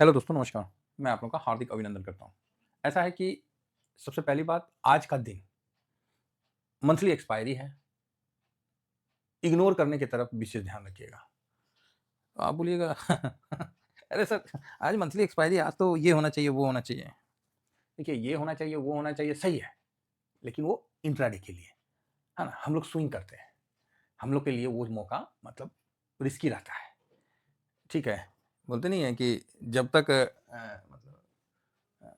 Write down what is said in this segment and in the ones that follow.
Hello दोस्तों, नमस्कार। मैं आप लोगों का हार्दिक अभिनंदन करता हूँ। ऐसा है कि सबसे पहली बात, आज का दिन मंथली एक्सपायरी है, इग्नोर करने की तरफ विशेष ध्यान रखिएगा। तो आप बोलिएगा अरे सर, आज मंथली एक्सपायरी, आज तो ये होना चाहिए, वो होना चाहिए। देखिए, ये होना चाहिए, वो होना चाहिए, सही है, लेकिन वो इंट्राडे के लिए, है ना? हम लोग स्विंग करते हैं, हम लोग के लिए वो मौका मतलब रिस्की रहता है, ठीक है? बोलते नहीं है कि जब तक मतलब अ,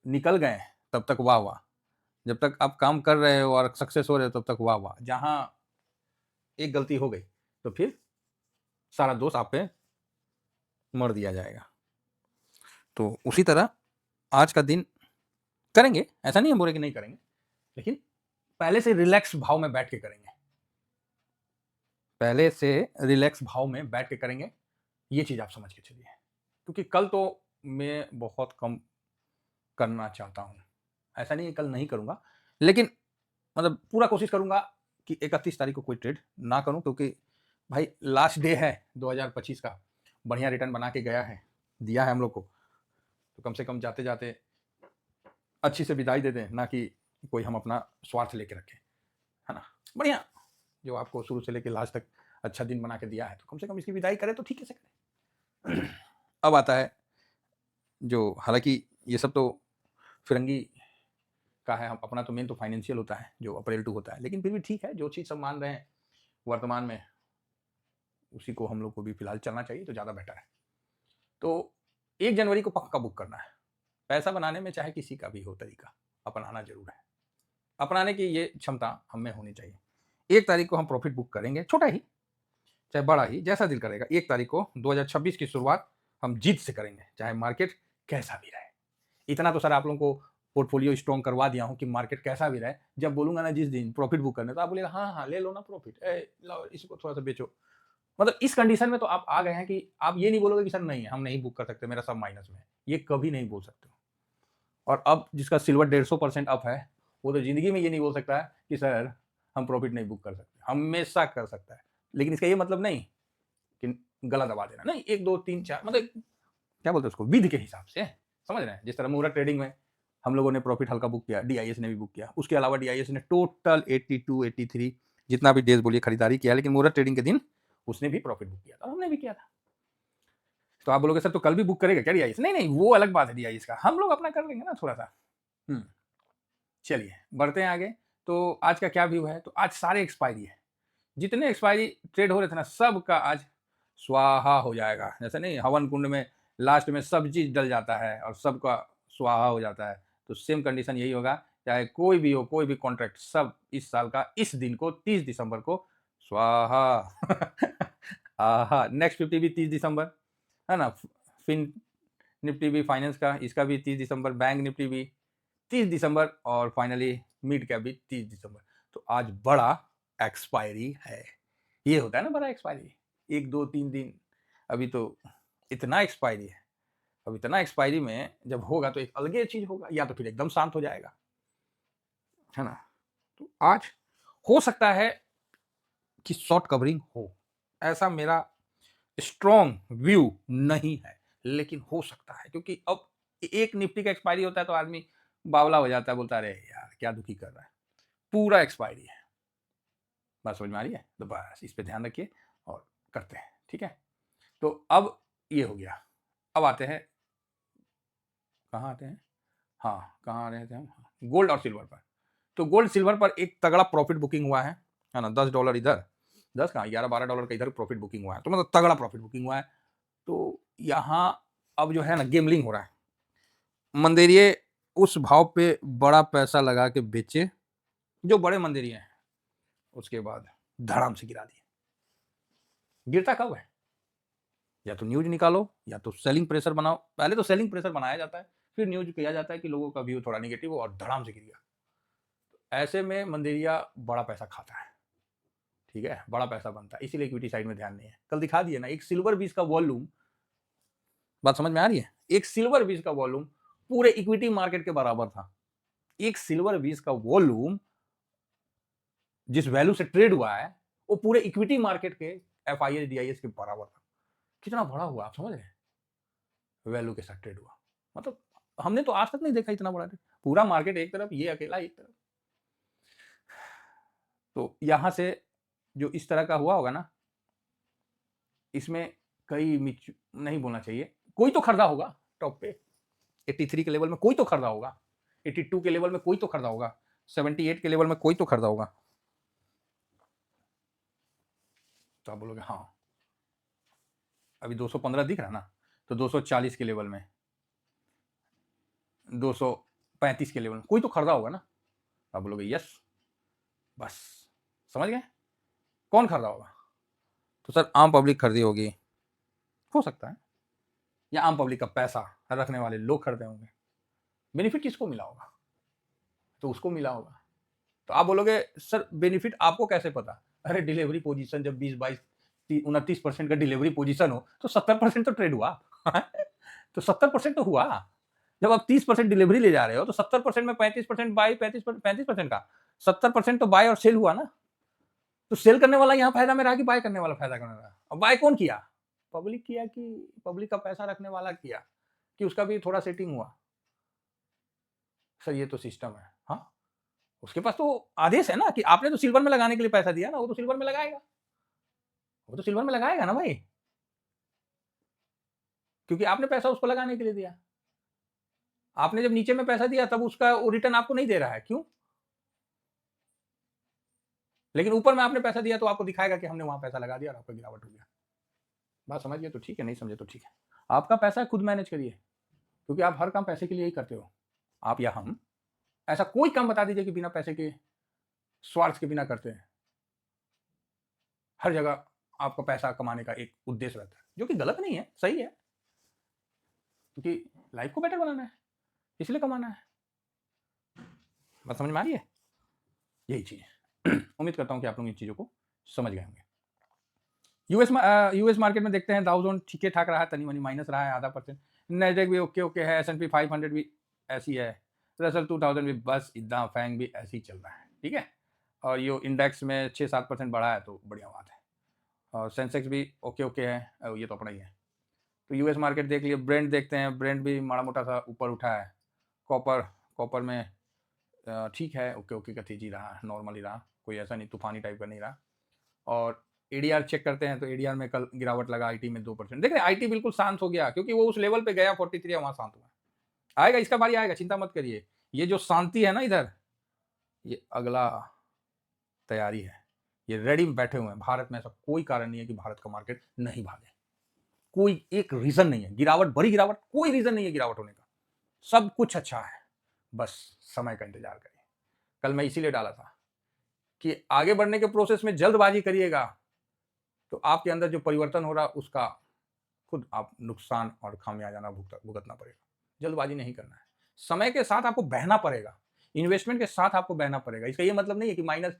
निकल गए, तब तक वाह-वाह। जब तक आप काम कर रहे हो और सक्सेस हो रहे हो, तब तक वाह-वाह। जहाँ एक गलती हो गई, तो फिर सारा दोष आप पे मढ़ दिया जाएगा। तो उसी तरह आज का दिन करेंगे, ऐसा नहीं हम बोल रहे कि नहीं करेंगे, लेकिन पहले से रिलैक्स भाव में बैठ के करेंगे। पहले से रिलैक्स भाव में बैठ के करेंगे, ये चीज़ आप समझ के चलिए। क्योंकि कल तो मैं बहुत कम करना चाहता हूँ। ऐसा नहीं है कल नहीं करूँगा, लेकिन मतलब पूरा कोशिश करूँगा कि 31 तारीख को कोई ट्रेड ना करूँ, क्योंकि भाई लास्ट डे है 2025 का, बढ़िया रिटर्न बना के गया है, दिया है हम लोग को, तो कम से कम जाते-जाते अच्छी से विदाई दे दें, ना कि कोई हम अपना स्वार्थ लेके रखें, है ना? बढ़िया, जो आपको शुरू से लेके लास्ट तक अच्छा दिन बना के दिया है, तो कम से कम इसकी विदाई करें तो ठीक से करें। अब आता है जो, हालाँकि ये सब तो फिरंगी का है, हम अपना तो मेन तो फाइनेंशियल होता है, जो अप्रैल टू होता है, लेकिन फिर भी ठीक है, जो चीज़ सब मान रहे हैं वर्तमान में, उसी को हम लोग को भी फिलहाल चलना चाहिए तो ज़्यादा बेटर है। तो 1 जनवरी को पक्का बुक करना है। पैसा बनाने में चाहे किसी का भी हो तरीका, अपनाना ज़रूर है। अपनाने की ये क्षमता हम में होनी चाहिए। 1 तारीख को हम प्रॉफ़िट बुक करेंगे, छोटा ही, चाहे बड़ा ही, जैसा दिल करेगा। 1 तारीख को 2026 की शुरुआत हम जीत से करेंगे, चाहे मार्केट कैसा भी रहे। इतना तो सर आप लोगों को पोर्टफ़ोलियो स्ट्रॉन्ग करवा दिया हूँ कि मार्केट कैसा भी रहे, जब बोलूँगा ना जिस दिन प्रॉफ़िट बुक करने, तो आप बोलिएगा, "हाँ, हाँ, ले लो ना प्रॉफ़िट। लाओ इसको थोड़ा-सा बेचो।" मतलब इस कंडीशन में तो आप आ गए हैं कि आप ये नहीं बोलोगे कि सर नहीं, हम नहीं बुक कर सकते, मेरा सब माइनस में है। ये कभी नहीं बोल सकते हो। और अब जिसका सिल्वर 150% अप है, वो तो ज़िंदगी में ये नहीं बोल सकता है कि सर हम प्रॉफ़िट नहीं बुक कर सकते। हमेशा कर सकता है। लेकिन इसका ये मतलब नहीं कि गला दबा देना। नहीं, 1, 2, 3, 4 मतलब क्या बोलते हैं उसको, विधि के हिसाब से, समझ रहे हैं? जिस तरह मुहूर्त ट्रेडिंग में हम लोगों ने प्रॉफ़िट हल्का बुक किया, डीआईएस ने भी बुक किया। उसके अलावा डीआईएस ने टोटल 82, 83 जितना भी डेज़ बोलिए खरीदारी किया, लेकिन मुहूर्त ट्रेडिंग के दिन उसने भी प्रॉफ़िट बुक किया था, हमने भी किया था। तो आप बोलोगे सर तो कल भी बुक करेगा क्या डीआईएस? नहीं, नहीं, वो अलग बात है डीआईएस का। हम लोग अपना कर लेंगे ना थोड़ा-सा। हुँ, चलिए बढ़ते हैं आगे। तो आज का क्या व्यू है? तो आज सारे एक्सपायरी है। जितने एक्सपायरी ट्रेड हो रहे थे ना, सबका आज स्वाहा हो जाएगा। जैसे नहीं हवन कुंड में लास्ट में सब चीज़ डल जाता है और सबका स्वाहा हो जाता है। तो सेम कंडीशन यही होगा, चाहे कोई भी हो, कोई भी कॉन्ट्रैक्ट, सब इस साल का इस दिन को 30 दिसंबर को स्वाहा। आहा! नेक्स्ट 50 भी 30 दिसंबर, है ना? फिन निफ्टी भी फाइनेंस का, इसका भी 30 दिसंबर, बैंक निफ्टी भी 30 दिसंबर और फाइनली मिड कैप भी 30 दिसंबर। तो आज बड़ा एक्सपायरी है। ये होता है ना बड़ा एक्सपायरी, 1, 2, 3 दिन, अभी तो इतना एक्सपायरी है। अब इतना एक्सपायरी में जब होगा तो एक अलग ही चीज़ होगा, या तो फिर एकदम शांत हो जाएगा, है ना? तो आज हो सकता है कि शॉर्ट कवरिंग हो, ऐसा मेरा स्ट्रॉन्ग व्यू नहीं है, लेकिन हो सकता है, क्योंकि अब एक निफ्टी का एक्सपायरी होता है तो आदमी बावला हो जाता है, बोलता है, "अरे यार! क्या दुखी कर रहा है।" पूरा एक्सपायरी है। बात समझ में आ रही है? तो बस इस पे ध्यान रखिए और करते हैं, ठीक है? तो अब ये हो गया। अब आते हैं, कहाँ आते हैं? हाँ, कहाँ आ रहे थे हम? हाँ, गोल्ड और सिल्वर पर। तो गोल्ड सिल्वर पर एक तगड़ा प्रॉफिट बुकिंग हुआ है ना? $10 इधर, 10 कहाँ, $11-12 का इधर प्रॉफिट बुकिंग हुआ है। तो मतलब तगड़ा प्रॉफिट बुकिंग हुआ है। तो यहाँ अब जो है ना गेमलिंग हो रहा है। मंदेरिये उस भाव पे बड़ा पैसा लगा के बेचे, जो बड़े मंदेरिये हैं, उसके बाद धड़ाम से गिरा दिए। गिरता कब है? या तो न्यूज़ निकालो, या तो सेलिंग प्रेशर बनाओ। पहले तो सेलिंग प्रेशर बनाया जाता है, फिर न्यूज़ किया जाता है कि लोगों का व्यू थोड़ा नेगेटिव हो और धड़ाम से गिर गया। ऐसे में मंदेरिया बड़ा पैसा खाता है, ठीक है? बड़ा पैसा बनता है, इसीलिए इक्विटी साइड में ध्यान नहीं है। कल दिखा दिए ना, एक सिल्वर बीज का वॉल्यूम, बात समझ में आ रही है? एक सिल्वर बीज का वॉल्यूम पूरे इक्विटी मार्केट के बराबर था। एक सिल्वर बीज का वॉल्यूम जिस वैल्यू से ट्रेड हुआ है, वो पूरे इक्विटी मार्केट के एफआईएस, डीआईएस के बराबर था। कितना बड़ा हुआ, आप समझ रहे हैं? वैल्यू के साथ ट्रेड हुआ। मतलब हमने तो आज तक नहीं देखा इतना बड़ा ट्रेड, पूरा मार्केट एक तरफ, ये अकेला एक तरफ। तो यहां से जो इस तरह का हुआ होगा ना, इसमें कई नहीं बोलना चाहिए, कोई तो खरीदा होगा टॉप पे, 83 के लेवल में कोई तो खरीदा होगा, 82 के लेवल में कोई तो खरीदा होगा, 78 के लेवल में कोई तो खरीदा होगा। तो आप बोलोगे हाँ अभी 215 दिख रहा ना, तो 240 के लेवल में, 235 के लेवल में कोई तो खरीदा होगा ना। आप बोलोगे यस, बस समझ गए कौन खरीदा होगा। तो सर आम पब्लिक खरीदी होगी, हो सकता है, या आम पब्लिक का पैसा रखने वाले लोग खरीदे होंगे। बेनिफिट किसको मिला होगा, तो उसको मिला होगा। तो आप बोलोगे सर बेनिफिट आपको कैसे पता, अरे डिलीवरी पोजीशन जब 20 22 29% का डिलीवरी पोजीशन हो तो 70% तो ट्रेड हुआ तो 70% तो हुआ। जब आप 30% डिलीवरी ले जा रहे हो तो 70% में 35% बाय, 35% का 70% तो बाय और सेल हुआ ना। तो सेल करने वाला यहाँ फायदा में रहा कि बाय करने वाला फायदा करने रहा। और बाय कौन किया, पब्लिक किया कि पब्लिक का पैसा रखने वाला किया, कि उसका भी थोड़ा सेटिंग हुआ। सर ये तो सिस्टम है, हाँ उसके पास तो आदेश है ना कि आपने तो सिल्वर में लगाने के लिए पैसा दिया ना, वो तो सिल्वर में लगाएगा, वो तो सिल्वर में लगाएगा ना भाई, क्योंकि आपने पैसा उसको लगाने के लिए दिया। आपने जब नीचे में पैसा दिया तब उसका वो रिटर्न आपको नहीं दे रहा है, क्यों? लेकिन ऊपर में आपने पैसा दिया तो आपको दिखाएगा कि हमने वहां पैसा लगा दिया और आपका गिरावट हो गया। बात समझ गए तो ठीक है, नहीं समझे तो ठीक है। आपका पैसा खुद मैनेज करिए, क्योंकि आप हर काम पैसे के लिए ही करते हो। आप या हम, ऐसा कोई काम बता दीजिए कि बिना पैसे के, स्वार्थ के बिना करते हैं। हर जगह आपका पैसा कमाने का एक उद्देश्य रहता है, जो कि गलत नहीं है, सही है, क्योंकि लाइफ को बेटर बनाना है, इसलिए कमाना है। बात समझ में आ रही है, यही चीज है। उम्मीद करता हूं कि आप लोग इन चीजों को समझ गए होंगे। यूएस मार्केट में देखते हैं, डाउ जोन ठीक ठाक रहा है, तनी मनी माइनस रहा है, 0.5%। नैस्डैक भी ओके है, S&P 500 भी ऐसी है, रसल 2000 भी बस इतना, फैंग भी ऐसे ही चल रहा है, ठीक है। और ये इंडेक्स में 6-7% बढ़ा है तो बढ़िया बात है। और सेंसेक्स भी ओके है, ये तो अपना ही है। तो यूएस मार्केट देख लिए। ब्रेंड देखते हैं, ब्रेंड भी माड़ा मोटा सा ऊपर उठा है। कॉपर में ठीक है, ओके का तेजी रहा, नॉर्मल ही रहा, कोई ऐसा नहीं तूफानी टाइप का नहीं रहा। और एडीआर चेक करते हैं तो एडीआर में कल गिरावट लगा, आईटी में 2%। देख रहे आईटी बिल्कुल शांत हो गया, क्योंकि वो उस लेवल पे गया 43, वहां शांत हुआ। आएगा इसका बारी आएगा, चिंता मत करिए। ये जो शांति है ना इधर, ये अगला तैयारी है, ये रेडी में बैठे हुए हैं। भारत में ऐसा कोई कारण नहीं है कि भारत का मार्केट नहीं भागे, कोई एक रीजन नहीं है। गिरावट, बड़ी गिरावट, कोई रीजन नहीं है गिरावट होने का, सब कुछ अच्छा है, बस समय का इंतजार करिए। कल मैं इसीलिए डाला था कि आगे बढ़ने के प्रोसेस में जल्दबाजी करिएगा तो आपके अंदर जो परिवर्तन हो रहा उसका खुद आप नुकसान और खामियाजा भुगतना पड़ेगा। जल्दबाजी नहीं करना है, समय के साथ आपको बहना पड़ेगा, इन्वेस्टमेंट के साथ आपको बहना पड़ेगा। इसका ये मतलब नहीं है कि माइनस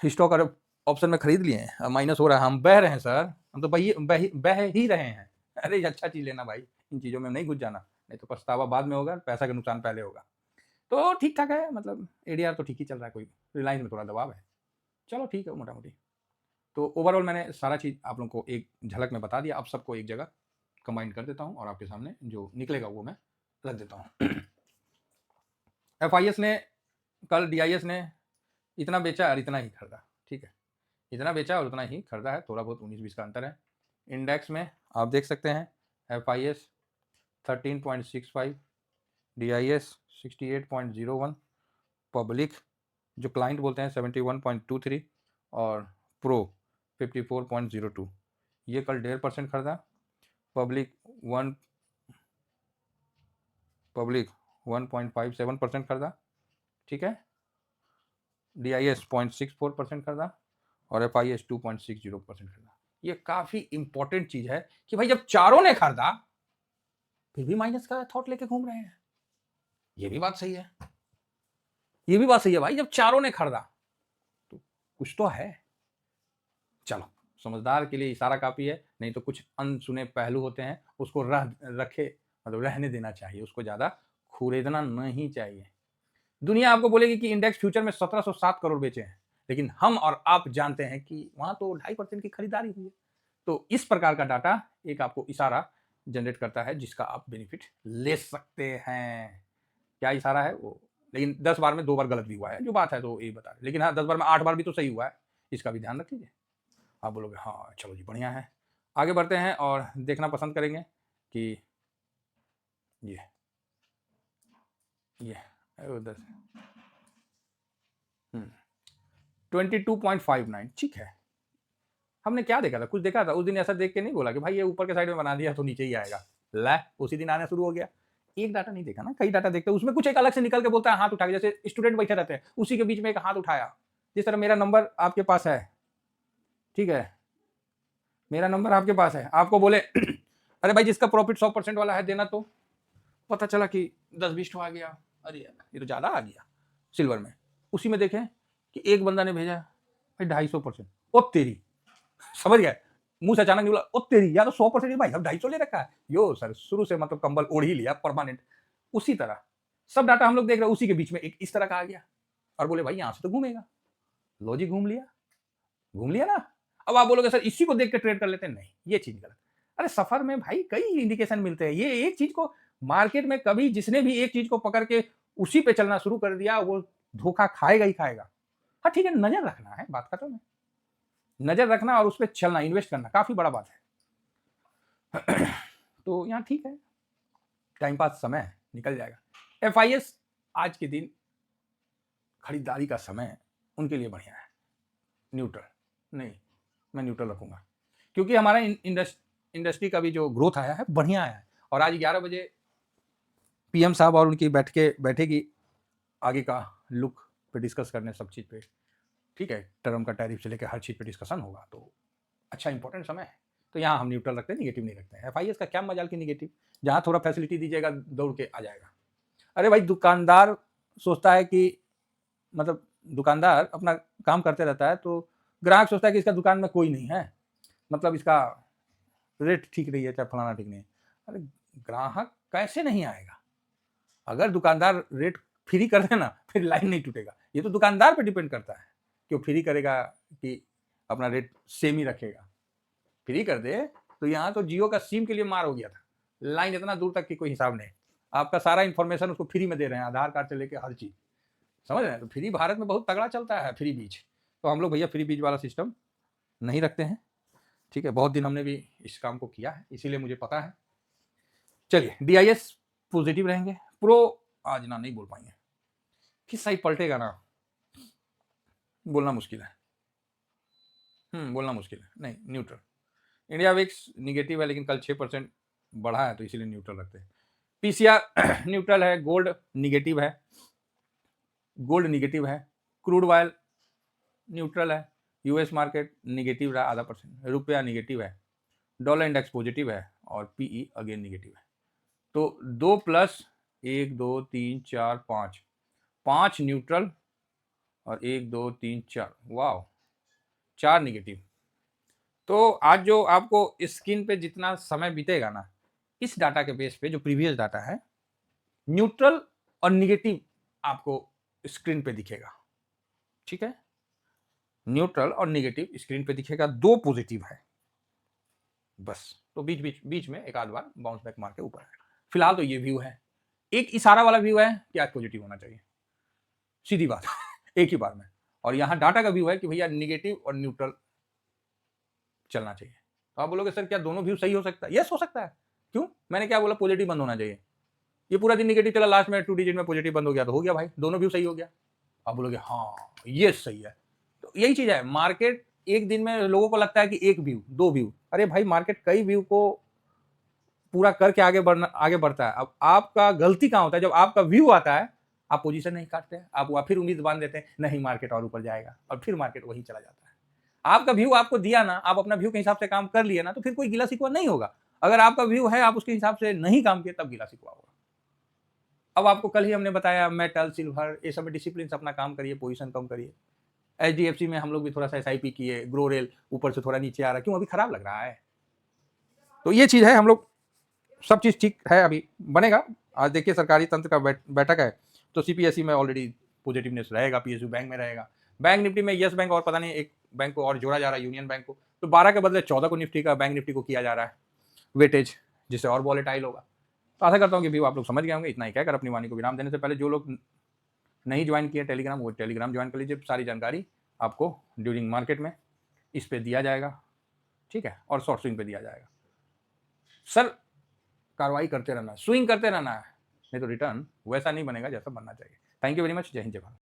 स्टॉक और ऑप्शन में खरीद लिए हैं, माइनस हो रहा है, हम बह रहे हैं सर, हम तो बह ही रहे हैं। अरे अच्छा चीज लेना भाई, इन चीजों में नहीं घुस जाना, नहीं तो पछतावा बाद में होगा, पैसा का नुकसान पहले होगा। तो ठीक ठाक है, मतलब एडीआर तो ठीक ही चल रहा है, कोई रिलायंस में थोड़ा दबाव है, चलो ठीक है मोटा मोटी। तो ओवरऑल मैंने सारा चीज़ आप लोगों को एक झलक में बता दिया। अब सबको एक जगह कंबाइन कर देता हूँ और आपके सामने जो निकलेगा वो मैं रख देता हूँ। FIS ने कल, DIS ने इतना बेचा और इतना ही खरीदा, ठीक है, इतना बेचा और उतना ही खरीदा है, थोड़ा बहुत 19-20 का अंतर है। इंडेक्स में आप देख सकते हैं, FIS 13.65, DIS 68.01, पब्लिक जो क्लाइंट बोलते हैं 71.23 और प्रो 54.02। ये कल 1.5% खरीदा। पब्लिक 1.57% खरीदा, ठीक है। DIS 0.64% खरीदा और FIS 2.60% खरीदा। ये काफी इंपॉर्टेंट चीज है कि भाई जब चारों ने खरीदा फिर भी माइनस का थॉट लेके घूम रहे हैं, ये भी बात सही है, ये भी बात सही है भाई, जब चारों ने खरीदा तो कुछ तो है। चलो, समझदार के लिए इशारा काफी है, नहीं तो कुछ अनसुने पहलू होते हैं, उसको मतलब रहने देना चाहिए, उसको ज्यादा खुरेदना नहीं चाहिए। दुनिया आपको बोलेगी कि इंडेक्स फ्यूचर में 1707 करोड़ बेचे हैं, लेकिन हम और आप जानते हैं कि वहां तो 2.5% की खरीदारी हुई है। तो इस प्रकार का डाटा एक आपको इशारा जनरेट करता है जिसका आप बेनिफिट ले सकते हैं। क्या इशारा है वो, लेकिन 10 बार में 2 बार गलत भी हुआ है, जो बात है तो ये बता रहे, लेकिन हाँ 10 बार में 8 बार भी तो सही हुआ है, इसका भी ध्यान रख लीजिए। आप बोलोगे हाँ चलो जी बढ़िया है। आगे बढ़ते हैं और देखना पसंद करेंगे कि ये उधर से 22.59 ठीक है। हमने क्या देखा था, कुछ देखा था उस दिन, ऐसा देख के नहीं बोला कि भाई ये ऊपर के साइड में बना दिया तो नीचे ही आएगा, ला उसी दिन आना शुरू हो गया। एक डाटा नहीं देखा ना, कई डाटा देखते हैं, उसमें कुछ एक अलग से निकल के बोलता है हाथ उठा के, जैसे स्टूडेंट बैठे रहते हैं उसी के बीच में एक हाथ उठाया, जिस तरह मेरा नंबर आपके पास है, ठीक है, मेरा नंबर आपके पास है, आपको बोले अरे भाई जिसका प्रॉफिट 100% वाला है देना, तो पता चला कि 10-20 आ गया, अरे यार ये तो ज़्यादा आ गया सिल्वर में। उसी में देखें कि एक बंदा ने भेजा भाई 250%, ओ तेरी, समझ गए, मुंह से अचानक निकला ओ तेरी, या तो 100% भाई अब 250 ले रखा है, यो सर शुरू से मतलब कंबल ओढ़ ही लिया परमानेंट। उसी तरह सब डाटा हम लोग देख रहे हैं, उसी के बीच में एक इस तरह का आ गया और बोले भाई यहां से तो घूमेगा, लॉजिक घूम लिया ना। अब आप बोलोगे सर इसी को देख के ट्रेड कर लेते हैं, नहीं ये चीज गलत। अरे सफर में भाई कई इंडिकेशन मिलते हैं, ये एक चीज को मार्केट में कभी जिसने भी एक चीज को पकड़ के उसी पे चलना शुरू कर दिया वो धोखा खाएगा ही खाएगा। हाँ ठीक है, नजर रखना है, बात खत्म है, नजर रखना और उस पर चलना, इन्वेस्ट करना काफी बड़ा बात है। तो यहाँ ठीक है, टाइम पास समय निकल जाएगा। FIS आज के दिन खरीदारी का समय उनके लिए बढ़िया है, न्यूट्रल नहीं, मैं न्यूट्रल रखूंगा, क्योंकि हमारा इंडस्ट्री का भी जो ग्रोथ आया है बढ़िया आया है। और आज 11 बजे PM साहब और उनकी बैठेगी आगे का लुक पे डिस्कस करने सब चीज़ पे, ठीक है, टर्म का टैरिफ से लेकर हर चीज़ पे डिस्कशन होगा, तो अच्छा इंपॉर्टेंट समय है। तो यहाँ हम न्यूट्रल रखते हैं, निगेटिव नहीं रखते हैं। FIS का क्या मजाल की निगेटिव, जहाँ थोड़ा फैसिलिटी दीजिएगा दौड़ के आ जाएगा। अरे भाई दुकानदार सोचता है कि मतलब दुकानदार अपना काम करते रहता है, तो ग्राहक सोचता है कि इसका दुकान में कोई नहीं है, मतलब इसका रेट ठीक नहीं है, चाहे फलाना ठीक नहीं है। अरे ग्राहक कैसे नहीं आएगा, अगर दुकानदार रेट फ्री कर देना फिर लाइन नहीं टूटेगा। ये तो दुकानदार पे डिपेंड करता है कि वो फ्री करेगा कि अपना रेट सेम ही रखेगा। फ्री कर दे तो यहाँ तो जियो का सिम के लिए मार हो गया था, लाइन इतना दूर तक की कोई हिसाब नहीं, आपका सारा इन्फॉर्मेशन उसको फ्री में दे रहे हैं, आधार कार्ड से लेके हर चीज, समझ रहे हैं। तो फ्री भारत में बहुत तगड़ा चलता है, फ्री बीज, तो हम लोग भैया फ्री बीज वाला सिस्टम नहीं रखते हैं, ठीक है। बहुत दिन हमने भी इस काम को किया है, इसीलिए मुझे पता है। चलिए DIS पॉजिटिव रहेंगे, प्रो आज ना नहीं बोल पाएंगे, किस साइड पलटेगा ना बोलना मुश्किल है, बोलना मुश्किल है, नहीं न्यूट्रल। इंडिया विक्स निगेटिव है लेकिन कल 6% बढ़ा है, तो इसीलिए न्यूट्रल रखते हैं। PCR न्यूट्रल है, गोल्ड निगेटिव है, क्रूड ऑयल न्यूट्रल है, US मार्केट निगेटिव रहा 0.5%, रुपया निगेटिव है, डॉलर इंडेक्स पॉजिटिव है और PE अगेन निगेटिव है। तो 2 प्लस 1 2 3 4 5 न्यूट्रल और 1 2 3 4, वाह 4 निगेटिव। तो आज जो आपको स्क्रीन पे जितना समय बीतेगा ना, इस डाटा के बेस पे जो प्रीवियस डाटा है, न्यूट्रल और निगेटिव आपको स्क्रीन पे दिखेगा, ठीक है, न्यूट्रल और निगेटिव स्क्रीन पे दिखेगा, 2 पॉजिटिव है बस, तो बीच में एक आध बार बाउंस बैक मार के ऊपर आएगा। फिलहाल तो ये व्यू है, एक इशारा वाला व्यू है कि आज पॉजिटिव होना चाहिए, सीधी बात एक ही बार में। और यहाँ डाटा का व्यू है कि भैया निगेटिव और न्यूट्रल चलना चाहिए। तो आप बोलोगे सर क्या दोनों व्यू सही हो सकता है? यस हो सकता है, क्यों, मैंने क्या बोला, पॉजिटिव बंद होना चाहिए, ये पूरा दिन निगेटिव चला, लास्ट में 2 डिजिट में पॉजिटिव बंद हो गया, तो हो गया भाई, दोनों व्यू सही हो गया। आप बोलोगे हाँ ये सही है, तो यही चीज है, मार्केट एक दिन में लोगों को लगता है कि एक व्यू 2 व्यू, अरे भाई मार्केट कई व्यू को पूरा करके आगे बढ़ता है। अब आपका गलती कहाँ होता है, जब आपका व्यू आता है आप पोजीशन नहीं काटते हैं, आप फिर उम्मीद बांध देते हैं नहीं मार्केट और ऊपर जाएगा, और फिर मार्केट वही चला जाता है। आपका व्यू आपको दिया ना, आप अपना व्यू के हिसाब से काम कर लिए ना, तो फिर कोई गिला शिकवा नहीं होगा। अगर आपका व्यू है आप उसके हिसाब से नहीं काम किए, तब गिला शिकवा होगा। अब आपको कल ही हमने बताया मेटल सिल्वर ये सब में डिसिप्लिन से अपना काम करिए, पोजीशन कम करिए। HDFC में हम लोग भी थोड़ा सा SIP किए, ग्रो रेल ऊपर से थोड़ा नीचे आ रहा है, क्यों अभी खराब लग रहा है, तो ये चीज है, हम लोग सब चीज ठीक है, अभी बनेगा। आज देखिए सरकारी तंत्र का बैठक है, तो CPSE में ऑलरेडी पॉजिटिवनेस रहेगा, PSU बैंक में रहेगा, बैंक निफ्टी में यस बैंक और पता नहीं एक बैंक को और जोड़ा जा रहा है, यूनियन बैंक को, तो 12 के बदले 14 को निफ्टी का बैंक निफ्टी को किया जा रहा है वेटेज, जिससे और वॉलेटाइल होगा। तो आशा करता हूँ कि व्यू आप लोग समझ गए होंगे। इतना ही कहकर अपनी वाणी को विराम देने से पहले जो लोग नहीं ज्वाइन किए टेलीग्राम, वो टेलीग्राम ज्वाइन कर लीजिए। सारी जानकारी आपको ड्यूरिंग मार्केट में इस पे दिया जाएगा, ठीक है, और शॉर्ट स्विंग पे दिया जाएगा। सर कार्रवाई करते रहना, स्विंग करते रहना है, नहीं तो रिटर्न वैसा नहीं बनेगा जैसा बनना चाहिए। Thank you very much. जय हिंद, जय भारत।